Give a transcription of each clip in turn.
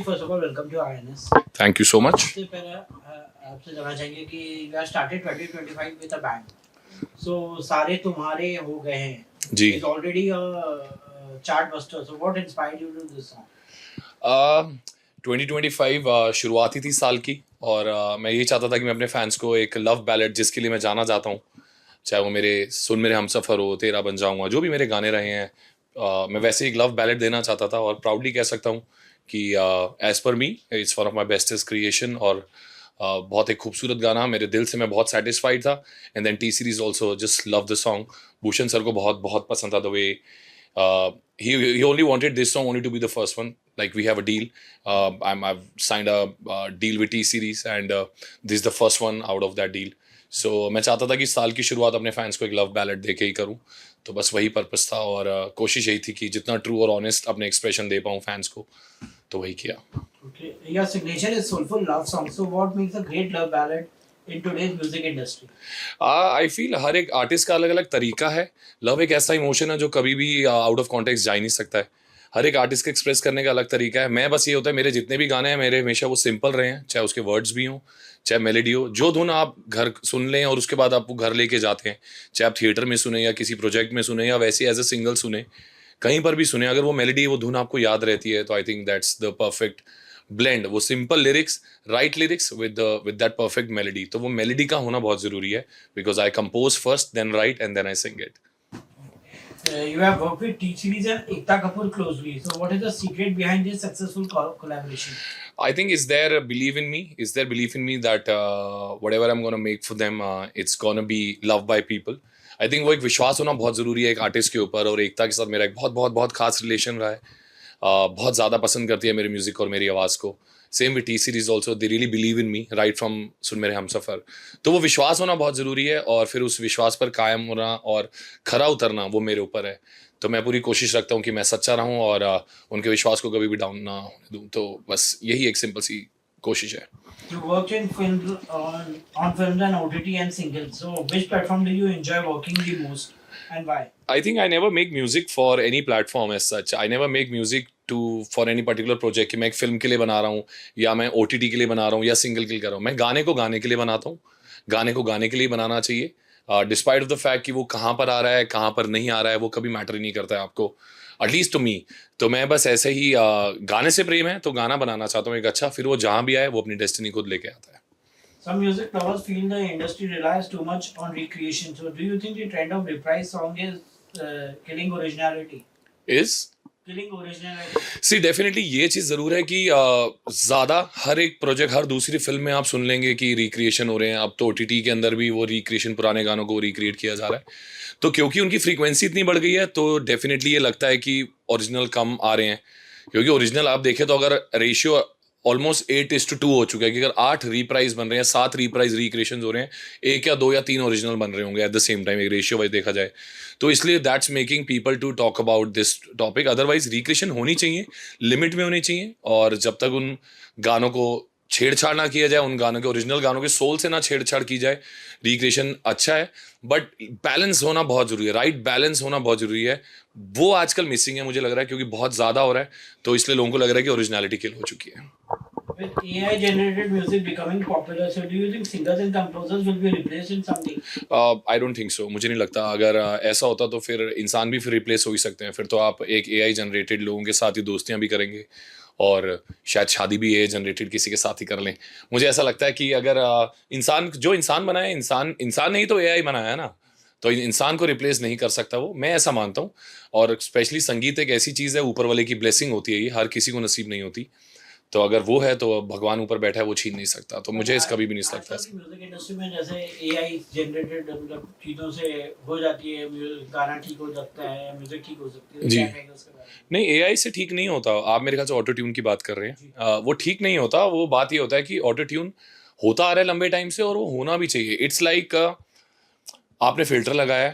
first of all, welcome to INS. Thank you so much. सबसे पहले आपसे जानना चाहेंगे कि you have started 2025 with a band. So सारे तुम्हारे हो गए हैं. जी. It's already a chart buster. So what inspired you to do this song? 2025 शुरुआती थी साल की और मैं यही चाहता था कि मैं अपने फैंस को एक लव बैलेड जिसके लिए मैं जाना चाहता हूँ, चाहे वो मेरे सुन मेरे हमसफ़र हो, तेरा बन जाऊँगा, जो भी मेरे गाने रहे हैं, मैं वैसे एक लव बैलेड देना चाहता था और प्राउडली कह सकता हूँ कि as per me it's one of my bestest creation और बहुत एक खूबसूरत गाना, मेरे दिल से मैं बहुत सेटिस्फाइड था. And then T series also just love the song. Bhushan sir को बहुत बहुत पसंद था the way he only wanted this song only to be the first one. Like we have a deal. I've signed a deal with T Series and this is the first one out of that deal. So मैं चाहता था कि साल की शुरुआत अपने fans को एक लव बैलेड दे के ही करूँ, तो बस वही पर्पस था और कोशिश यही थी कि जितना ट्रू और ऑनेस्ट अपने एक्सप्रेशन दे पाऊँ फैंस को, तो वही किया. Okay, your signature is soulful love song. So what makes a great love ballad in today's music industry? I feel हर एक आर्टिस्ट का अलग अलग तरीका है. लव एक ऐसा इमोशन है जो कभी भी आउट ऑफ कॉन्टेक्स्ट जा ही नहीं सकता है. हर एक आर्टिस्ट का एक्सप्रेस करने का अलग तरीका है. मैं बस ये होता है मेरे जितने भी गाने हैं मेरे हमेशा वो सिंपल रहे हैं, चाहे उसके वर्ड्स भी हों, चाहे मेलेडी हो. जो धुन आप घर सुन लें और उसके बाद आप वो घर लेके जाते हैं, चाहे आप थिएटर में सुने या किसी प्रोजेक्ट में सुने या वैसे एज अ सिंगल सुने, कहीं पर भी सुने, अगर वो मेलेडी वो धुन आपको याद रहती है तो I think that's the perfect blend. वो simple lyrics, right lyrics with that perfect melody. तो वो मेलेडी का होना बहुत जरूरी है because I compose first then write and then I sing it. You have worked with T Series and Ekta Kapoor closely. So what is the secret behind this successful collaboration? I think is their belief in me. Is their belief in me that whatever I'm gonna make for them, it's gonna be loved by people. I think वो एक विश्वास होना बहुत ज़रूरी है एक artist के ऊपर. और एकता के साथ मेरा एक बहुत बहुत बहुत खास रिलेशन रहा है. बहुत ज़्यादा पसंद करती है मेरे म्यूज़िक और मेरी आवाज़ को. Same with T series also, they really believe in me right from Sun Mere Humsafar. तो वो विश्वास होना बहुत ज़रूरी है और फिर उस विश्वास पर कायम होना और खरा उतरना वो मेरे ऊपर है. तो मैं पूरी कोशिश रखता हूँ कि मैं सच्चा रहूँ और उनके विश्वास को कभी भी डाउन ना होने दूँ. तो बस यही एक सिंपल सी कोशिश है. You worked in on films and OTT and singles. So which platform do you enjoy working the most and why? I think I never make music for any platform as such. I never make music for any particular project कि मैं एक film के लिए बना रहा हूँ या मैं OTT के लिए बना रहा हूँ या सिंगल के लिए कर रहा हूँ. मैं गाने को गाने के लिए बनाता हूँ. गाने को गाने के लिए बनाना चाहिए. डिस्पाइट ऑफ द फैक्ट कि वो कहाँ पर आ रहा है कहाँ पर नहीं आ रहा है वो कभी मैटर ही नहीं करता है आपको, एटलीस्ट टू मी. तो मैं बस ऐसे ही गाने से प्रेम है तो गाना बनाना चाहता हूँ एक अच्छा, फिर वो जहाँ भी आए वो अपनी डेस्टिनी खुद लेके आता है. Some music lovers feel the industry relies too much on recreation. So do you think the trend of reprise song is killing originality? Is Killing originality. See definitely ये चीज़ ज़रूर है कि ज़्यादा हर एक प्रोजेक्ट हर दूसरी फिल्म में आप सुन लेंगे कि रिक्रिएशन हो रहे हैं. अब तो OTT के अंदर भी वो रिक्रिएशन पुराने गानों को रिक्रिएट किया जा रहा है. तो क्योंकि उनकी फ्रीक्वेंसी इतनी बढ़ गई है तो डेफिनेटली ये लगता है कि ओरिजिनल कम आ रहे हैं. क्योंकि ओरिजिनल आप देखें तो अगर रेशियो ऑलमोस्ट 8:2 हो चुका है कि अगर 8 रीप्राइज बन रहे हैं, 7 रीप्राइज रिक्रिएशन हो रहे हैं, 1 या 2 या 3 ओरिजिनल बन रहे होंगे एट द सेम टाइम, एक रेशियो वाइज देखा जाए तो इसलिए that's making people to talk about this topic. Otherwise recreation होनी चाहिए, लिमिट में होनी चाहिए और जब तक उन गानों को छेड़छाड़ ना किया जाए, उन गानों के ओरिजिनल गानों के सोल से ना छेड़छाड़ की जाए, रिक्रिएशन अच्छा है बट बैलेंस होना बहुत ज़रूरी है. राइट बैलेंस होना बहुत ज़रूरी है. वो आजकल मिसिंग है मुझे लग रहा है क्योंकि बहुत ज़्यादा हो रहा है तो इसलिए लोगों को लग रहा है कि ओरिजिनलिटी किल हो चुकी है. With AI generated music becoming popular, so do you think singers and composers will be replaced in some day? I don't think so. मुझे नहीं लगता. अगर ऐसा होता तो फिर इंसान भी फिर रिप्लेस हो ही सकते हैं. फिर तो आप एक AI जनरेटेड लोगों के साथ ही दोस्तियां भी करेंगे और शायद शादी भी AI जनरेटेड किसी के साथ ही कर लें. मुझे ऐसा लगता है कि अगर इंसान जो इंसान बनाया, इंसान नहीं तो AI बनाया है ना, तो इंसान को रिप्लेस नहीं कर सकता वो. मैं ऐसा मानता हूँ. और स्पेशली संगीत एक ऐसी चीज़ है, ऊपर वाले की ब्लेसिंग होती है, ये हर किसी को नसीब नहीं होती. तो अगर वो है तो भगवान ऊपर बैठा है, वो छीन नहीं सकता. तो मुझे इस कभी भी नहीं लगता. म्यूजिक इंडस्ट्री में जैसे AI जनरेटेड मतलब चीजों से हो जाती है, गाना ठीक हो सकता है, म्यूजिक ठीक हो सकती है. जी. नहीं, AI से ठीक नहीं होता. आप मेरे ख्याल से ऑटो ट्यून की बात कर रहे हैं. वो ठीक नहीं होता. वो बात ये होता है कि ऑटो ट्यून होता आ रहा है लंबे टाइम से और वो होना भी चाहिए. इट्स लाइक आपने फिल्टर लगाया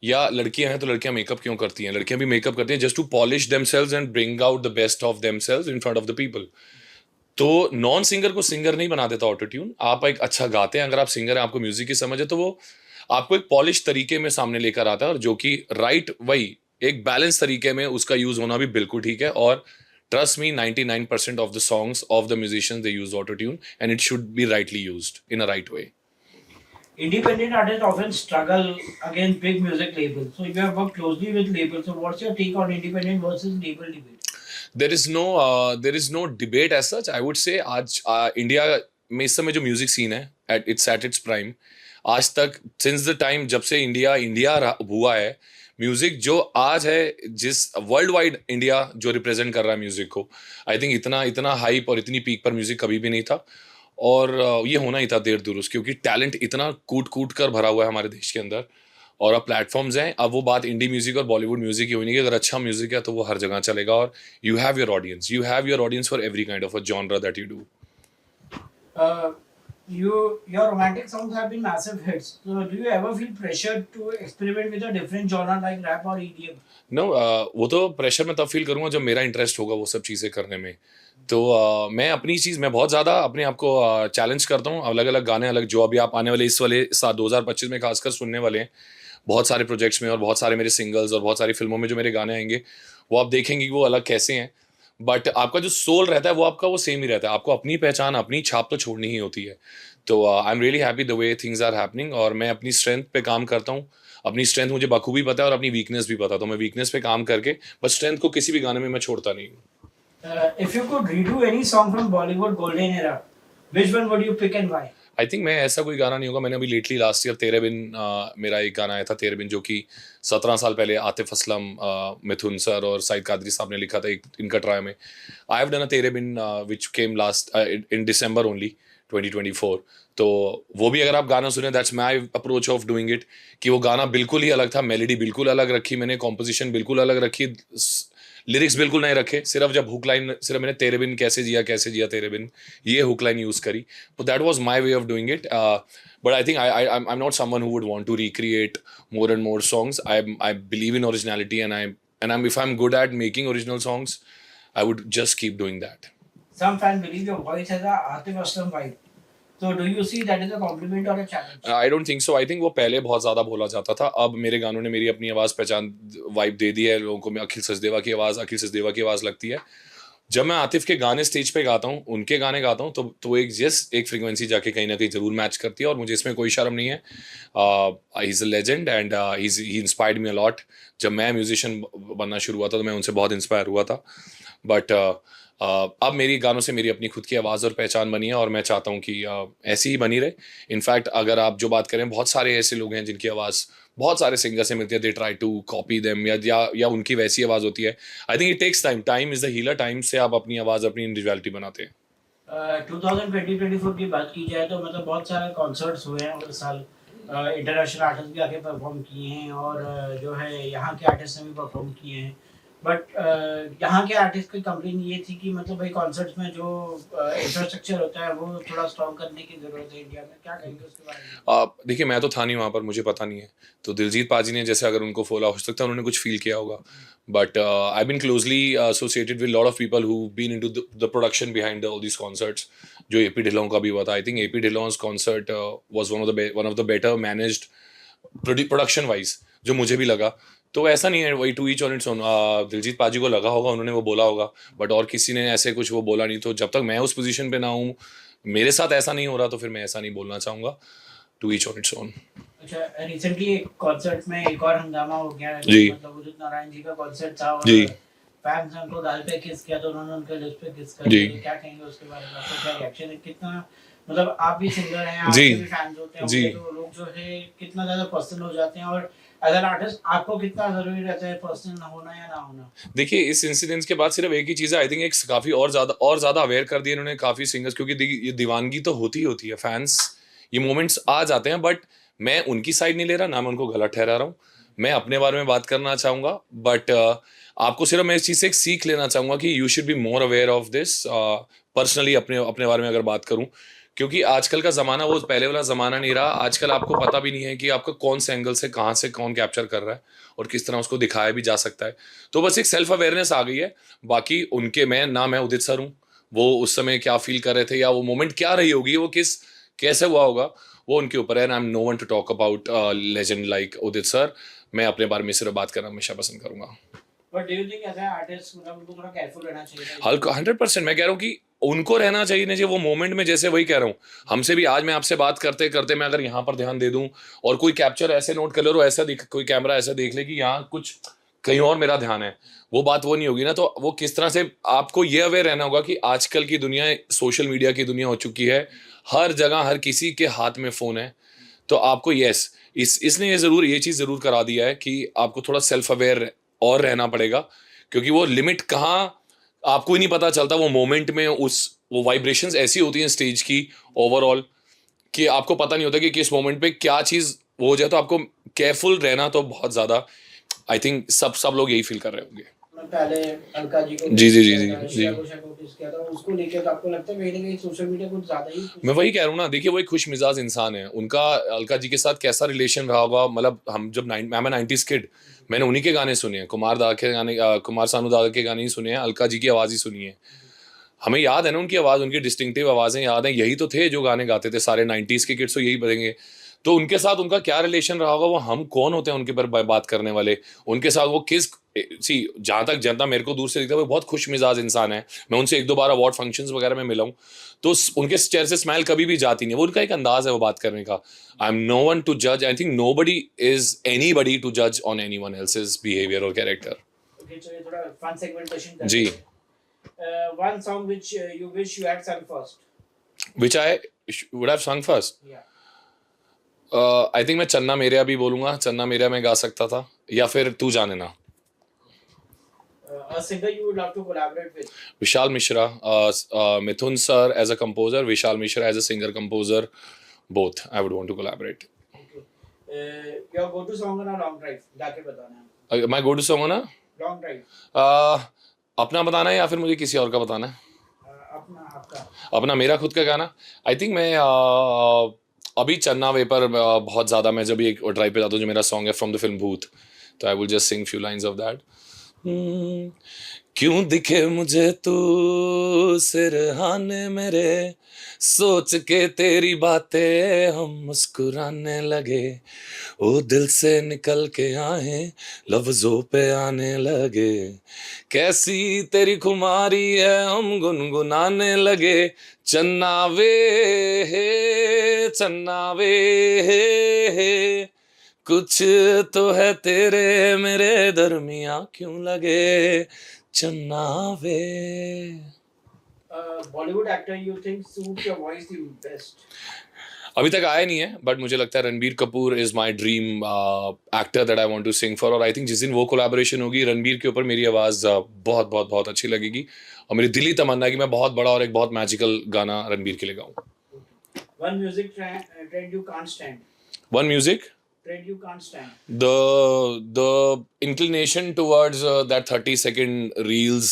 या लड़कियां हैं तो लड़कियां मेकअप क्यों करती हैं? लड़कियां भी मेकअप करती हैं just to polish themselves and bring out the best of themselves in front of the people. तो नॉन सिंगर को सिंगर नहीं बना देता ऑटो ट्यून. आप एक अच्छा गाते हैं, अगर आप सिंगर हैं, आपको म्यूजिक की समझ है, तो वो आपको एक पॉलिश तरीके में सामने लेकर आता है और जो कि राइट वही एक बैलेंस तरीके में उसका यूज होना भी बिल्कुल ठीक है और trust me, 99% of the songs of the musicians, they use auto-tune, and it should be rightly used in a right way. Independent artists often struggle against big music labels. So you have worked closely with labels. So what's your take on independent versus label debate? there is no debate as such. I would say आज India में इस समय जो music scene है at its prime, आज तक since the time जब से इंडिया हुआ है, म्यूजिक जो आज है, जिस वर्ल्ड वाइड इंडिया जो रिप्रेजेंट कर रहा है म्यूजिक को, आई थिंक इतना हाइप और इतनी पीक पर म्यूजिक कभी भी नहीं था। और ये होना ही था देर दुरुस्त, क्योंकि टैलेंट इतना कूट कर भरा हुआ है हमारे देश के अंदर, और अब प्लेटफॉर्म्स हैं। अब वो बात इंडी म्यूजिक और बॉलीवुड म्यूजिक की होनी है, अगर अच्छा म्यूजिक है तो वो हर जगह चलेगा, और you have your audience for every kind of a genre that you do. Your romantic songs have been massive hits. So do you ever feel pressure to experiment with a different genre like rap or EDM? No, वो तो pressure मैं तब feel करूंगा जब मेरा interest होगा वो सब चीज़ें करने में। तो मैं बहुत ज़्यादा अपने आप को चैलेंज करता हूँ। अलग अलग गाने, अलग जो अभी आप आने वाले इस वाले 2025 में खासकर सुनने वाले हैं, बहुत सारे प्रोजेक्ट्स में और बहुत सारे मेरे सिंगल्स और बहुत सारी फिल्मों में जो मेरे गाने आएंगे, वो आप देखेंगे कि वो अलग कैसे हैं। बट आपका जो सोल रहता है वो आपका वो सेम ही रहता है। आपको अपनी पहचान, अपनी छाप तो छोड़नी ही होती है। तो I am really happy the way things are happening, और मैं अपनी स्ट्रेंथ पे काम करता हूँ। अपनी स्ट्रेंथ मुझे बखूबी पता है और अपनी वीकनेस भी पता है, तो मैं वीकनेस पे काम करके बस स्ट्रेंथ को किसी भी गाने में मैं छोड़ता नहीं हूँ। If you could redo any song from Bollywood golden era, which one would you pick and why? I think मैं ऐसा कोई गाना नहीं होगा। मैंने अभी लेटली लास्ट ईयर तेरे बिन मेरा एक गाना आया था, तेरे बिन, जो कि 17 साल पहले आतिफ असलम, मिथुन सर और साइद कादरी साहब ने लिखा था एक इनका ट्राई में। आई हैव डन अ तेरे बिन विच केम लास्ट इन डिसम्बर ओनली 2024। तो वो भी अगर आप गाना सुने, that's my approach of doing it, कि वो गाना बिल्कुल ही अलग था, मेलोडी बिल्कुल अलग रखी मैंने, कॉम्पोजिशन बिल्कुल अलग रखी, लिरिक्स बिल्कुल नहीं रखे, सिर्फ जब हुक लाइन, सिर्फ मैंने तेरे बिन कैसे जिया तेरे बिन, ये हुक लाइन यूज करी। तो that was my way of doing it. But I think I am not someone who would want to recreate more and more songs. I believe in originality, and if I'm good at making original songs, I would just keep doing that. Some fans believe your voice has a Atif Aslam vibe. So do you see that as a compliment or a challenge? I don't think so. I think वो पहले बहुत ज़्यादा बोला जाता था, अब मेरे गानों ने मेरी अपनी आवाज़ पहचान वाइब दे दी है लोगों को। मैं अखिल सचदेवा की आवाज़ लगती है। जब मैं आतिफ के गाने स्टेज पे गाता हूँ, उनके गाने गाता हूँ, तो एक फ्रीक्वेंसी जाके कहीं ना कहीं ज़रूर मैच करती है, और मुझे इसमें कोई शर्म नहीं है। He is a legend and he inspired me a lot. जब मैं म्यूजिशियन बनना शुरू हुआ था तो मैं उनसे बहुत इंस्पायर हुआ था। बट अब मेरी गानों से मेरी अपनी खुद की आवाज़ और पहचान बनी है, और मैं चाहता हूँ कि ऐसी ही बनी रहे। इनफैक्ट अगर आप जो बात करें, बहुत सारे ऐसे लोग हैं जिनकी आवाज़ बहुत सारे सिंगर से मिलती है, they try to copy them, या उनकी वैसी आवाज़ होती है। I think it takes time is the healer. Time से आप अपनी आवाज़, अपनी इंडिविजुअलिटी बनाते हैं। 2020-24 की बात की जाए तो मतलब बहुत सारे कॉन्सर्ट्स हुए हैं इस साल। इंटरनेशनल आर्टिस्ट भी आके परफॉर्म किए हैं, और जो है यहाँ के आर्टिस्ट ने भी परफॉर्म किए हैं। बट यहाँ के आर्टिस्ट की कंप्लेन ये थी कि मतलब भाई कॉन्सर्ट्स में जो इंफ्रास्ट्रक्चर होता है वो थोड़ा स्ट्रॉन्ग करने की जरूरत है इंडिया में। क्या कहेंगे उसके बारे में? देखिए, मैं तो था नहीं वहाँ पर, मुझे पता नहीं है। तो दिलजीत पाजी ने जैसे, अगर उनको फॉलो हो सकता है उन्होंने कुछ फील किया होगा। But I been closely associated with lot of people who been into the production behind all these concerts. जो एपी ढिल्लों का भी हुआ था, I think AP Dhillon's concert was one of the better managed production wise, जो मुझे भी लगा। तो ऐसा नहीं है, वही to each on its own. Diljit paaji को लगा होगा, उन्होंने वो बोला होगा, बट और किसी ने ऐसे कुछ वो बोला नहीं। तो जब तक मैं उस पोजीशन पे ना हूँ, मेरे साथ ऐसा नहीं हो रहा, तो फिर मैं ऐसा नहीं बोलना चाहूँगा। To each on its own. अच्छा, रिसेंटली एक कॉन्सर्ट में एक और हंगामा हो गया है। जी। मतलब उदित नारायण जी का कॉन्सर्ट था, और जी। फैंस ने उनको गाल पे किस किया, तो उन्होंने उनके लिप्स पे किस कर जी। दिया। क्या कहेंगे उसके बारे में? आपका क्या रिएक्शन है? कितना मतलब आप भी सिंगर हैं, जी। आपके भी फैंस होते हैं, जी। तो लोग जो है कितना ज्यादा पर्सनल हो जाते हैं, और एज एन आर्टिस्ट आपको कितना जरूरी रहता है पर्सनल होना या ना होना? देखिए, इस इंसिडेंट्स के बाद सिर्फ एक ही चीज़ है, आई थिंक एक काफ़ी और ज़्यादा अवेयर कर दिया इन्होंने काफ़ी सिंगर्स, क्योंकि ये दीवानगी तो होती है। फैंस, ये मोमेंट्स आ जाते हैं, बट मैं उनकी साइड नहीं ले रहा, ना मैं उनको गलत ठहरा रहा हूँ। मैं अपने बारे में बात करना चाहूँगा, बट आपको सिर्फ मैं इस चीज़ से एक सीख लेना चाहूँगा कि you should be more aware of this. Personally अपने बारे में अगर बात करूँ, क्योंकि आजकल का ज़माना वो पहले वाला ज़माना नहीं रहा। आजकल आपको पता भी नहीं है कि आपका कौन से एंगल से, कहाँ से कौन कैप्चर कर रहा है, और किस तरह उसको दिखाया भी जा सकता है। तो बस एक सेल्फ अवेयरनेस आ गई है। बाकी उनके, मैं उदित सर हूँ, वो उस समय क्या फील कर रहे थे, या वो मोमेंट क्या रही होगी, वो कैसे हुआ होगा, वो उनके ऊपर है। I am no one to talk about legend like Udit sir. मैं अपने बारे में सिर्फ बात करना हमेशा पसंद करूँगा। But do you think as artist मतलब उनको थोड़ा केयरफुल रहना चाहिए था? हल्का 100% मैं कह रहा हूँ कि उनको रहना चाहिए ना जी वो मोमेंट में, जैसे वही कह रहा हूँ हमसे भी। आज मैं आपसे बात करते करते मैं अगर यहाँ पर ध्यान दे दूं और कोई कैप्चर ऐसे नोट कर ले और ऐसा दिख, कोई कैमरा ऐसा देख ले कि यहाँ कुछ कहीं और मेरा ध्यान है, वो बात वो नहीं होगी ना। तो वो किस तरह से आपको ये अवेयर रहना होगा कि आजकल की दुनिया सोशल मीडिया की दुनिया हो चुकी है, हर जगह हर किसी के हाथ में फोन है। तो आपको यस इसने ये चीज जरूर करा दिया है कि आपको थोड़ा सेल्फ अवेयर और रहना पड़ेगा, क्योंकि वो लिमिट कहाँ आपको ही नहीं पता चलता। वो मोमेंट में वो वाइब्रेशंस ऐसी होती हैं स्टेज की ओवरऑल कि आपको पता नहीं होता कि किस मोमेंट पे क्या चीज वो हो जाए। तो आपको केयरफुल रहना तो बहुत ज्यादा, आई थिंक सब लोग यही फील कर रहे होंगे। पहले अलका जी को जी जी जी जी जी नोटिस किया था, उसको लेके तो आपको लगता है कहीं ना कहीं सोशल मीडिया कुछ ज्यादा ही मैं वही कह रहा हूँ ना, देखिए वो एक खुश मिजाज इंसान है। उनका अलका जी के साथ कैसा रिलेशन रहा होगा, मतलब हम जब मैं 90s किड, मैंने उन्हीं के गाने सुने हैं, कुमार दा के गाने, कुमार सानू दादा के गाने ही सुने हैं, अलका जी की आवाज़ ही सुनी है। हमें याद है ना उनकी आवाज़, उनकी डिस्टिंक्टिव आवाज़ें याद हैं, यही तो थे जो गाने गाते थे सारे 90s के किड्स तो यही बनेंगे। तो उनके साथ उनका क्या रिलेशन रहा होगा, वो हम कौन होते हैं उनके पर बात करने वाले। उनके साथ वो किस सी जहाँ तक जनता मेरे को दूर से दिखता है, वो बहुत खुश मिजाज इंसान है। मैं उनसे 1-2 बार अवार्ड फंक्शंस वगैरह में मिला हूँ, तो उनके चेहरे से स्माइल कभी भी जाती नहीं है। वो उनका एक अंदाज है वो बात करने का। I am no one to जज, I think nobody is anybody to जज on anyone else's behaviour और कैरेक्टर। ओके, चलिए थोड़ा फन सेगमेंट क्वेश्चन करते जी। हैं। One song which you wish you had sung first? Which I would have sung first? Yeah. I think मैं चन्ना मेरेया भी बोलूंगा, चन्ना मेरेया में गा सकता था, या फिर तू जाने ना। A singer you would love to collaborate with? Vishal Mishra, Mithun sir as a composer, Vishal Mishra as a singer composer, both I would want to collaborate. Okay. Your go-to song on a long drive, जाके बताना है। My go-to song है ना, Long drive. अपना बताना है या फिर मुझे किसी और का बताना है? अपना आपका। अपना मेरा खुद का गाना। आई थिंक मैं अभी चन्ना वे पर बहुत ज़्यादा मैं जब एक ड्राइव पे जाता हूँ, जो मेरा सॉन्ग है फ्रॉम द फिल्म भूत, तो I will just sing few lines of that. क्यों दिखे मुझे तू सिरहाने मेरे, सोच के तेरी बातें हम मुस्कुराने लगे, ओ दिल से निकल के आए लफ्जों पे आने लगे, कैसी तेरी खुमारी है हम गुनगुनाने लगे, चन्ना वे हे, कुछ तो है तेरे मेरे दरमिया क्यों लगे, चन्ना वे। Bollywood actor you think suits your voice the best? अभी तक आया नहीं है, बट मुझे लगता है Ranbir Kapoor is my dream actor that I want to sing for. और आई थिंक जिस दिन वो कोलैबोरेशन होगी रणबीर के ऊपर, मेरी आवाज़ बहुत बहुत बहुत अच्छी लगेगी, और मेरी दिली तमन्ना है कि मैं बहुत बड़ा और एक बहुत मैजिकल गाना रणबीर के लिए गाऊँ। One music trend you can't stand. One music Trend you can't stand. the inclination towards that 30-second reels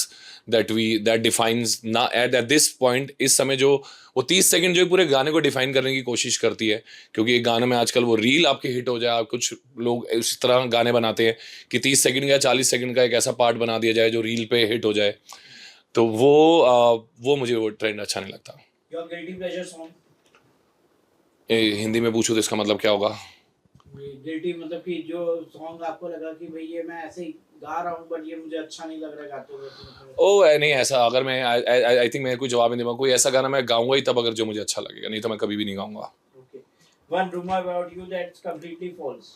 that defines ना at this point, इस समय जो वो 30 सेकंड जो पूरे गाने को डिफाइन करने की कोशिश करती है, क्योंकि एक गाने में आजकल वो रील आपके हिट हो जाए, कुछ लोग इस तरह गाने बनाते हैं कि 30 सेकंड या 40 सेकंड का एक ऐसा पार्ट बना दिया जाए जो रील पे हिट हो जाए, तो वो मुझे वो ट्रेंड अच्छा नहीं लगता। Your guilty pleasure song? Hindi में पूछो तो इसका मतलब क्या होगा? गिल्टी मतलब कि जो सॉन्ग आपको लगा कि भाई ये मैं ऐसे ही गा रहा हूँ बट ये मुझे अच्छा नहीं लग रहा है गाते हुए। ओ नहीं, ऐसा अगर मैं आई थिंक मैं कोई जवाब नहीं दे पाऊंगा। कोई ऐसा गाना मैं गाऊंगा ही तब अगर जो मुझे अच्छा लगेगा, नहीं तो मैं कभी भी नहीं गाऊंगा। Okay. One rumor about you that's completely false.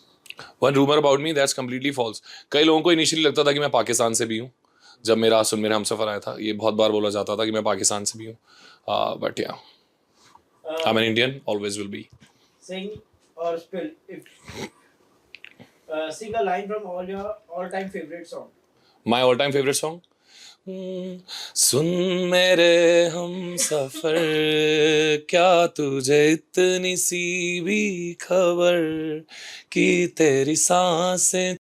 One rumor about me that's completely false. कई लोगों को इनिशियली लगता था कि मैं पाकिस्तान से भी हूँ। जब मेरा सुन मेरा हमसफर आया था, ये बहुत बार बोला जाता था कि मैं पाकिस्तान से भी हूँ, बट या I'm an Indian, always will be. Sing or spill if sing a line from your all-time favorite song. My all-time favorite song? सुन मेरे हमसफर, क्या तुझे इतनी सी भी खबर कि तेरी सांसें